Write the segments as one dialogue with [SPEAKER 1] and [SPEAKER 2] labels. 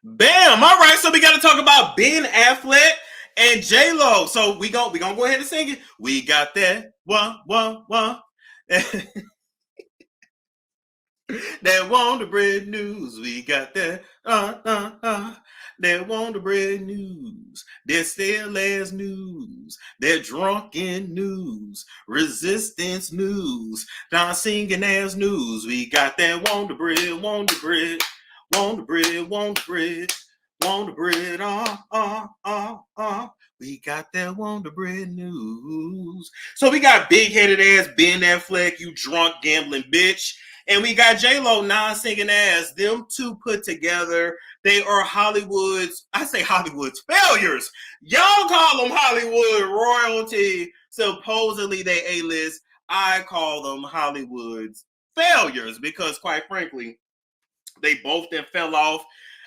[SPEAKER 1] Bam! All right, so we got to talk about Ben Affleck and JLO. So we gonna go ahead and sing it. We got that one. That Wonder Bread news. We got that. That Wonder Bread news. That stale ass news. That drunken news. Resistance news. Non singing ass news. We got that Wonder Bread, Wonder Bread, Wonder Bread, Wonder Bread. Wonder Bread, we got that Wonder Bread news. So we got big-headed ass Ben Affleck, you drunk gambling bitch. And we got JLO non-singing ass. Them two put together, they are Hollywood's, I say Hollywood's failures. Y'all call them Hollywood royalty. Supposedly they A-list. I call them Hollywood's failures because quite frankly, they both then fell off.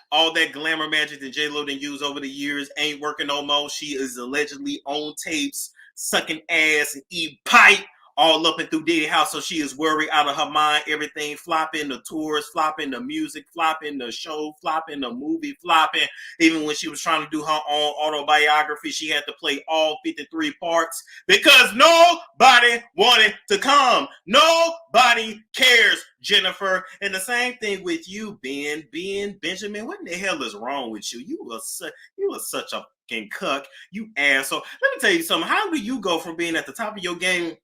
[SPEAKER 1] All that glamour magic that J-Lo done used over the years ain't working no more. She is allegedly on tapes, sucking ass and eating pipe all up and through Diddy house. So she is worried out of her mind. Everything flopping, the tours flopping, the music flopping, the show flopping, the movie flopping. Even when she was trying to do her own autobiography, she had to play all 53 parts because nobody wanted to come. Nobody cares, Jennifer. And the same thing with you, Benjamin. What in the hell is wrong with you? You are such a fucking cuck, you asshole. Let me tell you something. How do you go from being at the top of your game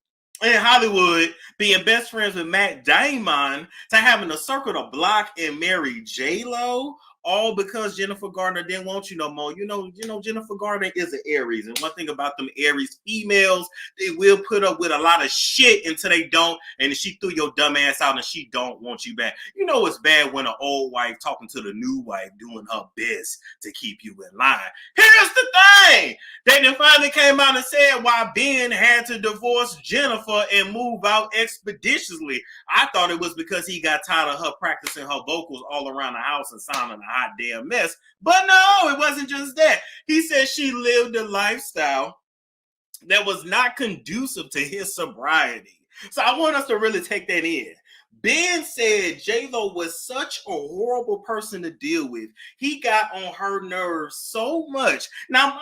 [SPEAKER 1] in Hollywood, being best friends with Matt Damon, to having to circle the block and marry J-Lo, all because Jennifer Garner didn't want you no more? You know, Jennifer Garner is an Aries, and one thing about them Aries females, they will put up with a lot of shit until they don't, and she threw your dumb ass out and she don't want you back. You know it's bad when an old wife talking to the new wife doing her best to keep you in line. Here's the thing. They then finally came out and said why Ben had to divorce Jennifer and move out expeditiously. I thought it was because he got tired of her practicing her vocals all around the house and sounding a hot damn mess. But no, it wasn't just that. He said she lived a lifestyle that was not conducive to his sobriety. So I want us to really take that in. Ben said J-Lo was such a horrible person to deal with. He got on her nerves so much. Now,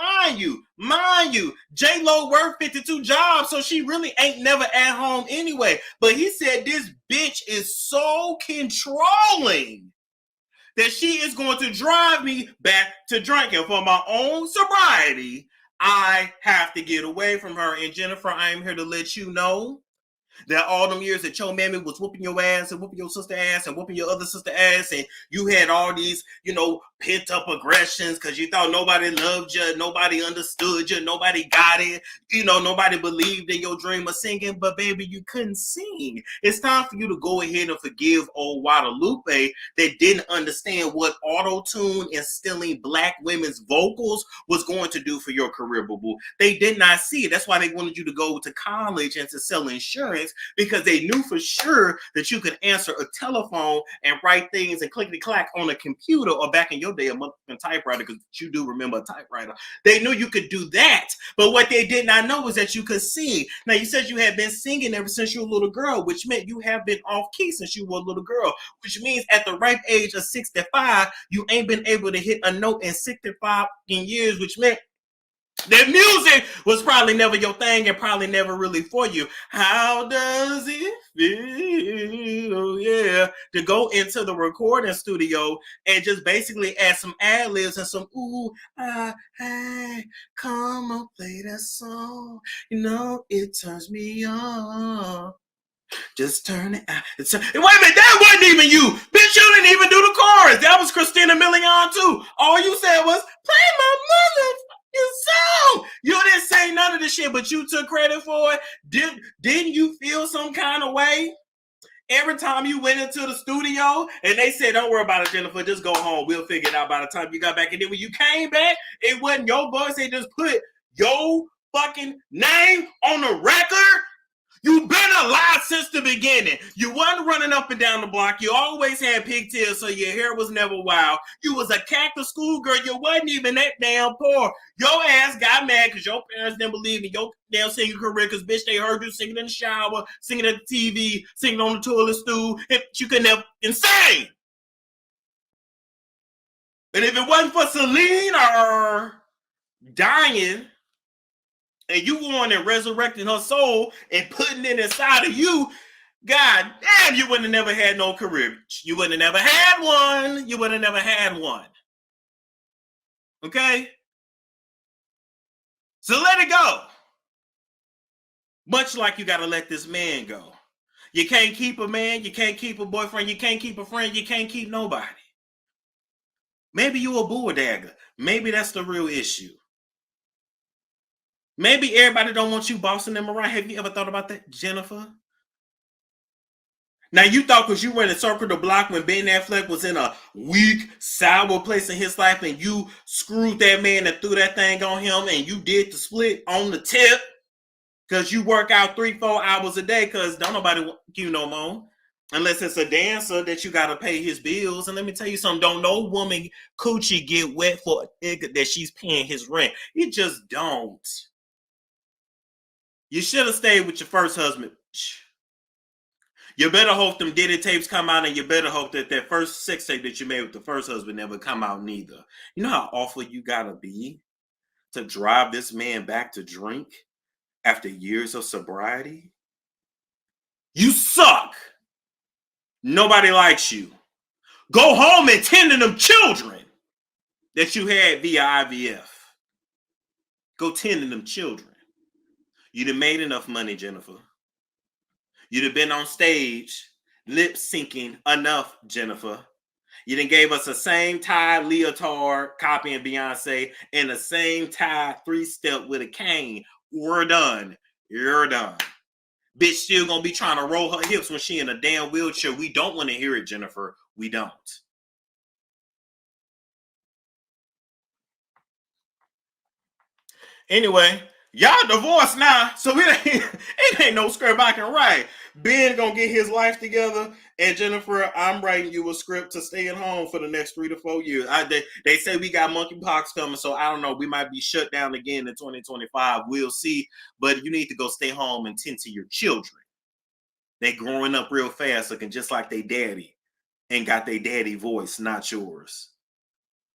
[SPEAKER 1] mind you, J-Lo worked 52 jobs, so she really ain't never at home anyway. But he said this bitch is so controlling that she is going to drive me back to drinking. For my own sobriety, I have to get away from her. And Jennifer, I am here to let you know that all them years that your mammy was whooping your ass and whooping your sister ass and whooping your other sister ass, and you had all these, pent up aggressions because you thought nobody loved you, nobody understood you, nobody got it, nobody believed in your dream of singing, but baby, you couldn't sing. It's time for you to go ahead and forgive old Guadalupe that didn't understand what auto-tune and stealing black women's vocals was going to do for your career, boo-boo. They did not see it. That's why they wanted you to go to college and to sell insurance, because they knew for sure that you could answer a telephone and write things and clickety-clack on a computer, or back in your day, a motherfucking typewriter, because you do remember a typewriter. They knew you could do that, but what they did not know was that you could sing. Now, you said you had been singing ever since you were a little girl, which meant you have been off-key since you were a little girl, which means at the ripe age of 65, you ain't been able to hit a note in 65 years, which meant that music was probably never your thing and probably never really for you. How does it feel, to go into the recording studio and just basically add some ad-libs and some, hey, come on, play that song. It turns me on. Just turn it out. Wait a minute, that wasn't even you. Bitch, you didn't even do the chorus. That was Christina Milian too. All you said was, play my song. You didn't say none of the shit, but you took credit for it. Didn't you feel some kind of way every time you went into the studio and they said, don't worry about it, Jennifer, just go home. We'll figure it out by the time you got back. And then when you came back, it wasn't your voice. They just put your fucking name on the record. You've been alive since the beginning. You wasn't running up and down the block. You always had pigtails, so your hair was never wild. You was a cactus schoolgirl. You wasn't even that damn poor. Your ass got mad because your parents didn't believe in your damn singing career, because, bitch, they heard you singing in the shower, singing at the TV, singing on the toilet stool, and you could never sing. And if it wasn't for Selena dying and you going and resurrecting her soul and putting it inside of you, God damn, you wouldn't have never had no career. You wouldn't have never had one. You would have never had one. Okay? So let it go. Much like you got to let this man go. You can't keep a man. You can't keep a boyfriend. You can't keep a friend. You can't keep nobody. Maybe you a bulldagger. Maybe that's the real issue. Maybe everybody don't want you bossing them around. Have you ever thought about that, Jennifer? Now, you thought because you were in a circle the block when Ben Affleck was in a weak, sour place in his life and you screwed that man and threw that thing on him and you did the split on the tip because you work out 3-4 hours a day because don't nobody want you no more. Unless it's a dancer that you got to pay his bills. And let me tell you something. Don't no woman coochie get wet for a nigga that she's paying his rent. You just don't. You should have stayed with your first husband. You better hope them Diddy tapes come out, and you better hope that that first sex tape that you made with the first husband never come out neither. You know how awful you gotta be to drive this man back to drink after years of sobriety? You suck. Nobody likes you. Go home and tend to them children that you had via IVF. Go tend to them children. You done made enough money, Jennifer. You'd have been on stage lip syncing enough, Jennifer. You done gave us the same tie leotard copying Beyonce and the same tie 3-step with a cane. We're done. You're done. Bitch still gonna be trying to roll her hips when she in a damn wheelchair. We don't want to hear it, Jennifer. We don't. Anyway, y'all divorced now, so it ain't no script I can write. Ben gonna get his life together, and Jennifer, I'm writing you a script to stay at home for the next 3 to 4 years. They say we got monkeypox coming, so I don't know. We might be shut down again in 2025. We'll see. But you need to go stay home and tend to your children. They growing up real fast, looking just like they daddy, and got their daddy voice, not yours.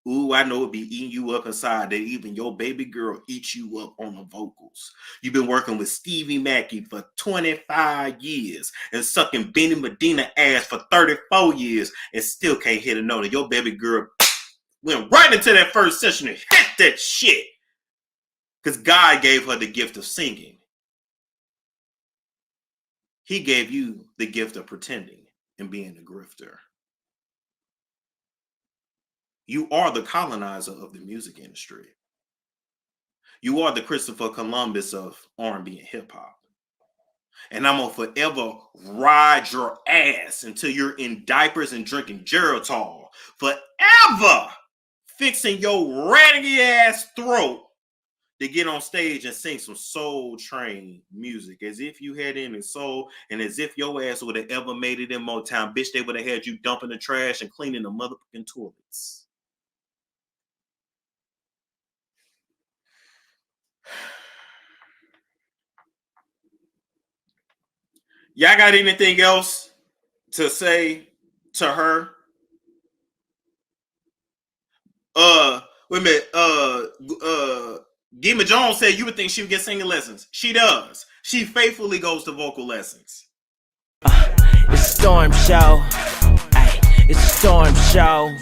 [SPEAKER 1] Ooh, I know it be eating you up inside that even your baby girl eats you up on the vocals. You've been working with Stevie Mackey for 25 years and sucking Benny Medina ass for 34 years and still can't hit a note. And your baby girl went right into that first session and hit that shit. Because God gave her the gift of singing. He gave you the gift of pretending and being a grifter. You are the colonizer of the music industry. You are the Christopher Columbus of R&B and hip hop. And I'm gonna forever ride your ass until you're in diapers and drinking Geritol. Forever fixing your ratty ass throat to get on stage and sing some Soul Train music as if you had any soul and as if your ass would have ever made it in Motown. Bitch, they would have had you dumping the trash and cleaning the motherfucking toilets. Y'all got anything else to say to her? Wait a minute. Gima Jones said you would think she would get singing lessons. She does. She faithfully goes to vocal lessons.
[SPEAKER 2] It's a storm show. Ay, it's a storm show.